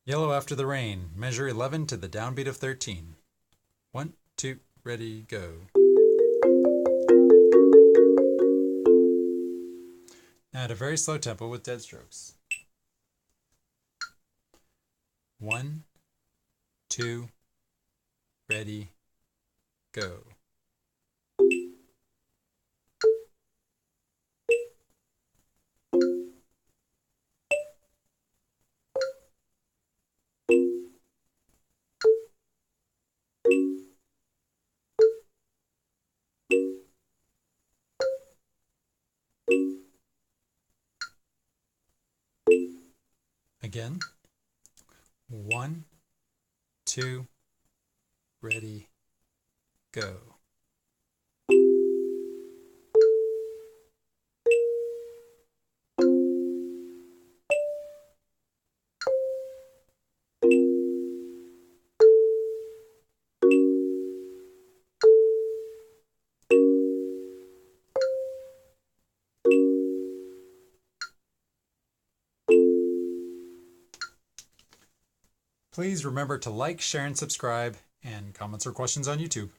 Yellow after the rain. Measure 11 to the downbeat of 13. 1, 2, ready, go. Now at a very slow tempo with dead strokes. 1, 2, ready, go. Again. 1, 2, ready, go. Please remember to like, share, and subscribe, and comments or questions on YouTube.